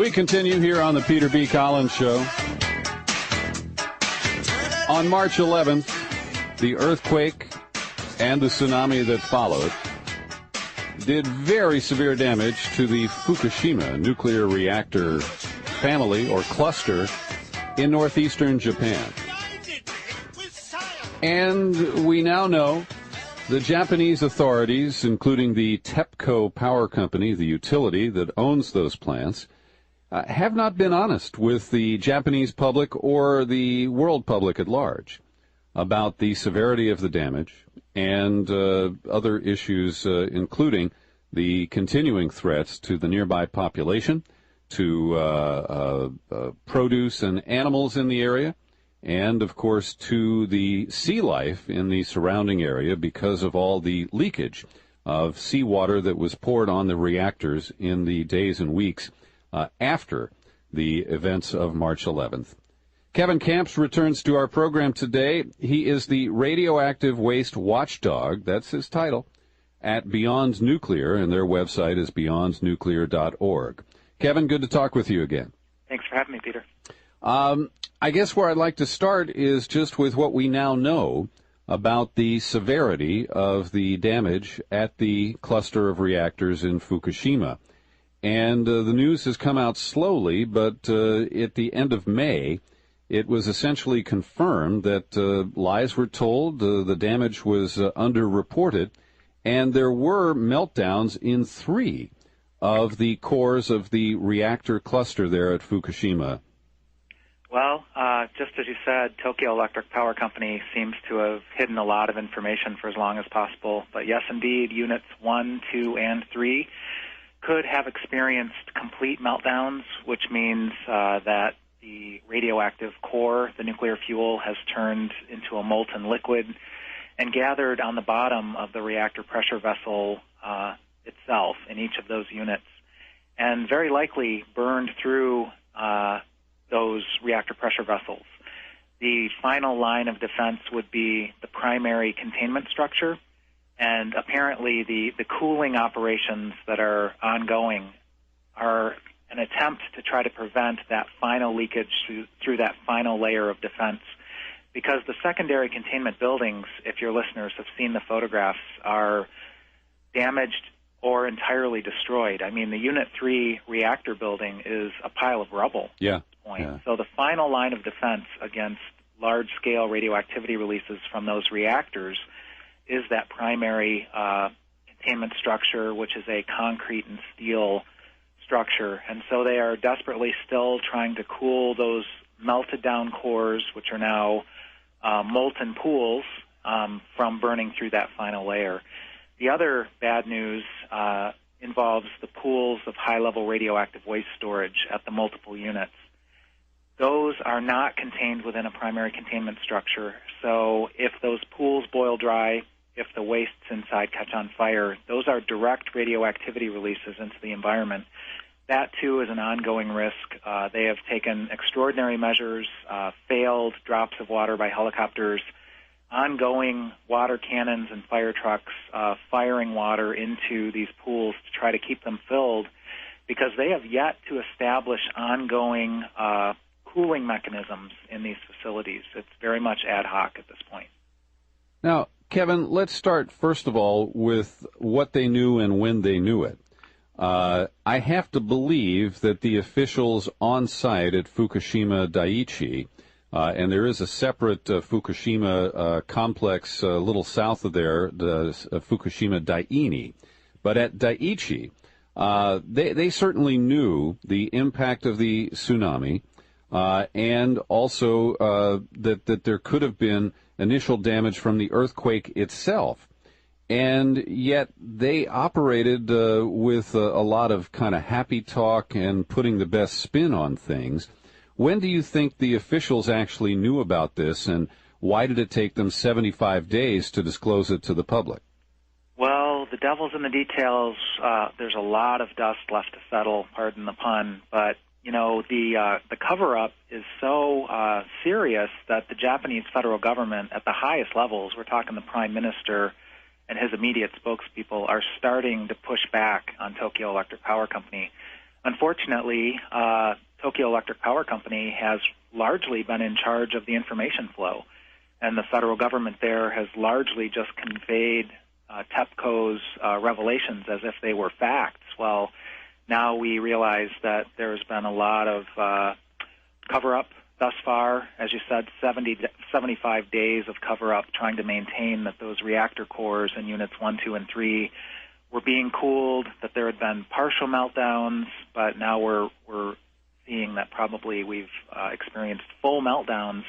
We continue here on the Peter B. Collins Show. On March 11th, the earthquake and the tsunami that followed did very severe damage to the Fukushima nuclear reactor family or cluster in northeastern Japan. And we now know the Japanese authorities, including the TEPCO power company, the utility that owns those plants, have not been honest with the Japanese public or the world public at large about the severity of the damage and other issues, including the continuing threats to the nearby population, to produce and animals in the area, and, of course, to the sea life in the surrounding area because of all the leakage of seawater that was poured on the reactors in the days and weeks after the events of March 11th. Kevin Camps returns to our program today. He is the radioactive waste watchdog, that's his title, at Beyond Nuclear, and their website is beyondnuclear.org. Kevin, good to talk with you again. Thanks for having me, Peter. I guess where I'd like to start is just with what we now know about the severity of the damage at the cluster of reactors in Fukushima. And the news has come out slowly, but at the end of May, it was essentially confirmed that lies were told, the damage was underreported, and there were meltdowns in 3 of the cores of the reactor cluster there at Fukushima. Well, just as you said, Tokyo Electric Power Company seems to have hidden a lot of information for as long as possible. But yes, indeed, units 1, 2, and 3 could have experienced complete meltdowns, which means that the radioactive core, the nuclear fuel, has turned into a molten liquid and gathered on the bottom of the reactor pressure vessel itself in each of those units, and very likely burned through those reactor pressure vessels. The final line of defense would be the primary containment structure, and apparently the cooling operations that are ongoing are an attempt to try to prevent that final leakage through that final layer of defense, because the secondary containment buildings, if your listeners have seen the photographs, are damaged or entirely destroyed. I mean, the Unit 3 reactor building is a pile of rubble at this point. Yeah. So the final line of defense against large-scale radioactivity releases from those reactors is that primary containment structure, which is a concrete and steel structure. And so they are desperately still trying to cool those melted-down cores, which are now molten pools from burning through that final layer. The other bad news involves the pools of high-level radioactive waste storage at the multiple units. Those are not contained within a primary containment structure, so if those pools boil dry, if the wastes inside catch on fire, those are direct radioactivity releases into the environment. That, too, is an ongoing risk. They have taken extraordinary measures, failed drops of water by helicopters, ongoing water cannons and fire trucks firing water into these pools to try to keep them filled, because they have yet to establish ongoing cooling mechanisms in these facilities. It's very much ad hoc at this point. Now, Kevin, let's start, first of all, with what they knew and when they knew it. I have to believe that the officials on site at Fukushima Daiichi, and there is a separate Fukushima complex a little south of there, the Fukushima Daini, but at Daiichi, they certainly knew the impact of the tsunami, and also that there could have been initial damage from the earthquake itself. And yet they operated with a lot of kind of happy talk and putting the best spin on things. When do you think the officials actually knew about this, and why did it take them 75 days to disclose it to the public? Well, the devil's in the details. There's a lot of dust left to settle, pardon the pun, but you know, the cover-up is so serious that the Japanese federal government at the highest levels, we're talking the Prime Minister and his immediate spokespeople, are starting to push back on Tokyo Electric Power Company. Unfortunately, Tokyo Electric Power Company has largely been in charge of the information flow, and the federal government there has largely just conveyed TEPCO's revelations as if they were facts. Well, now we realize that there's been a lot of cover-up thus far. As you said, 75 days of cover-up trying to maintain that those reactor cores in units 1, 2, and 3 were being cooled, that there had been partial meltdowns, but now we're seeing that probably we've experienced full meltdowns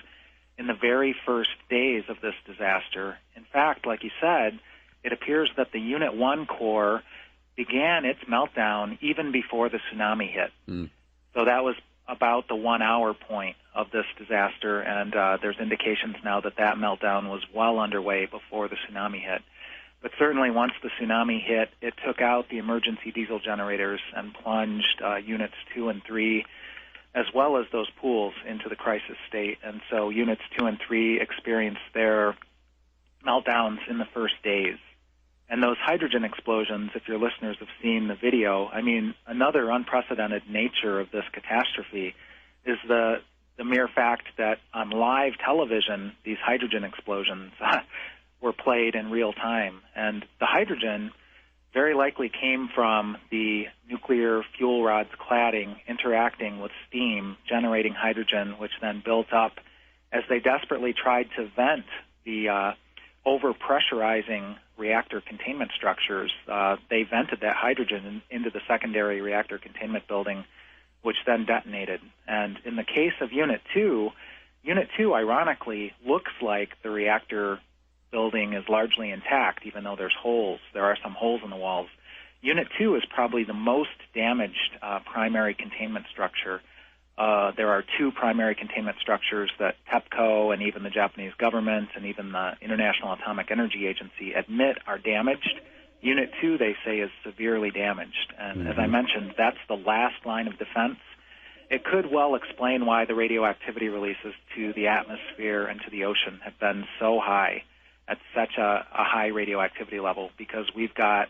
in the very first days of this disaster. In fact, like you said, it appears that the Unit 1 core began its meltdown even before the tsunami hit. So that was about the 1 hour point of this disaster, and there's indications now that that meltdown was well underway before the tsunami hit. But certainly once the tsunami hit, it took out the emergency diesel generators and plunged Units 2 and 3, as well as those pools, into the crisis state. And so Units 2 and 3 experienced their meltdowns in the first days. And those hydrogen explosions, if your listeners have seen the video, I mean, another unprecedented nature of this catastrophe is the mere fact that on live television, these hydrogen explosions were played in real time. And the hydrogen very likely came from the nuclear fuel rod's cladding interacting with steam, generating hydrogen, which then built up as they desperately tried to vent the overpressurizing reactor containment structures. They vented that hydrogen into the secondary reactor containment building, which then detonated. And in the case of Unit 2, ironically, looks like the reactor building is largely intact, even though there's holes. There are some holes in the walls. Unit 2 is probably the most damaged primary containment structure. There are 2 primary containment structures that TEPCO and even the Japanese government and even the International Atomic Energy Agency admit are damaged. Unit 2, they say, is severely damaged. And as I mentioned, that's the last line of defense. It could well explain why the radioactivity releases to the atmosphere and to the ocean have been so high, at such a high radioactivity level, because we've got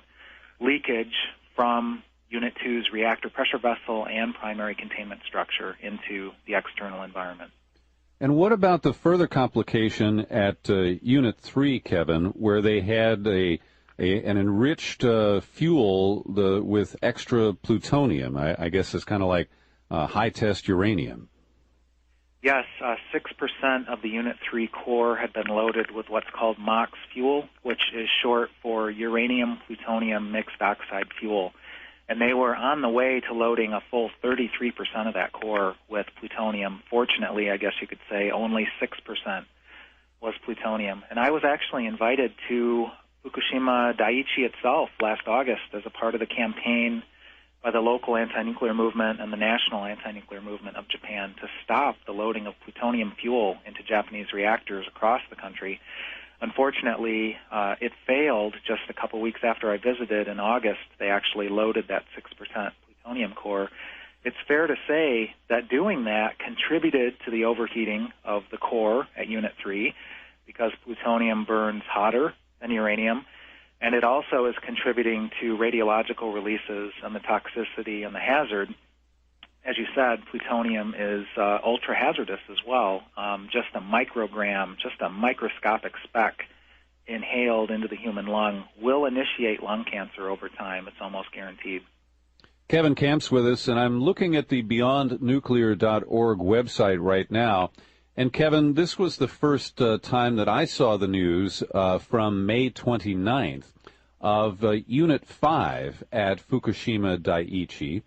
leakage from Unit 2's reactor pressure vessel and primary containment structure into the external environment. And what about the further complication at Unit 3, Kevin, where they had an enriched fuel with extra plutonium? I guess it's kind of like high-test uranium. Yes, 6% of the Unit 3 core had been loaded with what's called MOX fuel, which is short for uranium-plutonium mixed oxide fuel. And they were on the way to loading a full 33% of that core with plutonium. Fortunately, I guess you could say, only 6% was plutonium. And I was actually invited to Fukushima Daiichi itself last August as a part of the campaign by the local anti-nuclear movement and the national anti-nuclear movement of Japan to stop the loading of plutonium fuel into Japanese reactors across the country. Unfortunately, it failed just a couple weeks after I visited in August. They actually loaded that 6% plutonium core. It's fair to say that doing that contributed to the overheating of the core at Unit 3 because plutonium burns hotter than uranium. And it also is contributing to radiological releases and the toxicity and the hazard. As you said, plutonium is ultra-hazardous as well. Just a microgram, just a microscopic speck inhaled into the human lung will initiate lung cancer over time. It's almost guaranteed. Kevin Camp's with us, and I'm looking at the beyondnuclear.org website right now. And, Kevin, this was the first time that I saw the news from May 29th of Unit 5 at Fukushima Daiichi.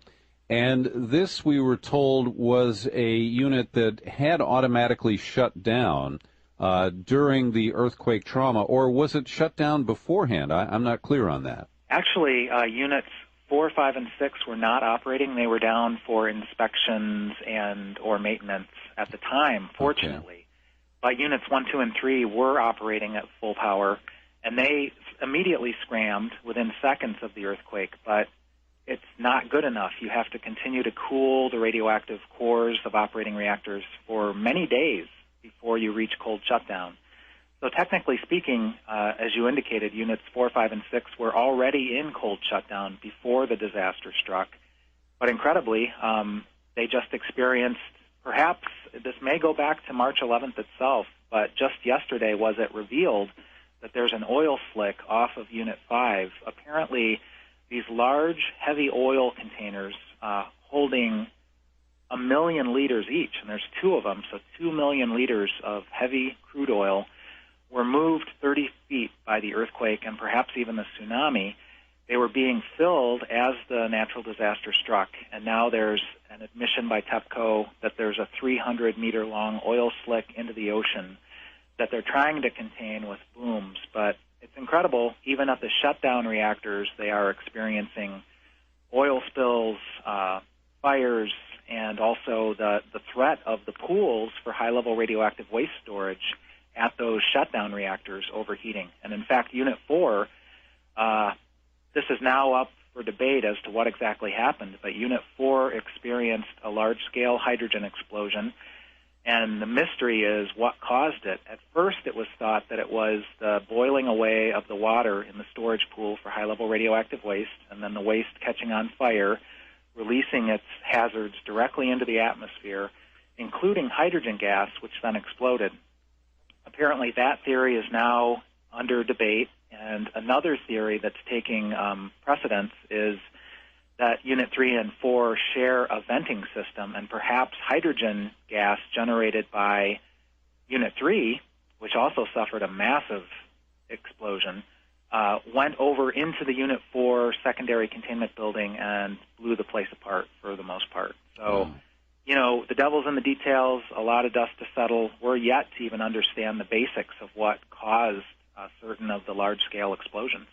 And this, we were told, was a unit that had automatically shut down during the earthquake trauma, or was it shut down beforehand? I'm not clear on that. Actually, Units 4, 5, and 6 were not operating. They were down for inspections and or maintenance at the time, fortunately. Okay. But Units 1, 2, and 3 were operating at full power, and they immediately scrammed within seconds of the earthquake. But it's not good enough. You have to continue to cool the radioactive cores of operating reactors for many days before you reach cold shutdown. So technically speaking, as you indicated, Units 4, 5, and 6 were already in cold shutdown before the disaster struck. But incredibly, they just experienced, perhaps this may go back to March 11th itself, but just yesterday was it revealed that there's an oil slick off of Unit 5. Apparently, these large, heavy oil containers holding 1 million liters each, and there's 2 of them, so 2 million liters of heavy crude oil were moved 30 feet by the earthquake and perhaps even the tsunami. They were being filled as the natural disaster struck, and now there's an admission by TEPCO that there's a 300-meter-long oil slick into the ocean that they're trying to contain with booms. But it's incredible. Even at the shutdown reactors, they are experiencing oil spills, fires, and also the threat of the pools for high-level radioactive waste storage at those shutdown reactors overheating. And in fact, Unit 4, this is now up for debate as to what exactly happened, but Unit 4 experienced a large-scale hydrogen explosion, and the mystery is what caused it. At first, it was thought that it was the boiling away of the water in the storage pool for high-level radioactive waste, and then the waste catching on fire, releasing its hazards directly into the atmosphere, including hydrogen gas, which then exploded. Apparently, that theory is now under debate, and another theory that's taking precedence is that Unit 3 and 4 share a venting system, and perhaps hydrogen gas generated by Unit 3, which also suffered a massive explosion, went over into the Unit 4 secondary containment building and blew the place apart for the most part. So, the devil's in the details, a lot of dust to settle. We're yet to even understand the basics of what caused certain of the large-scale explosions.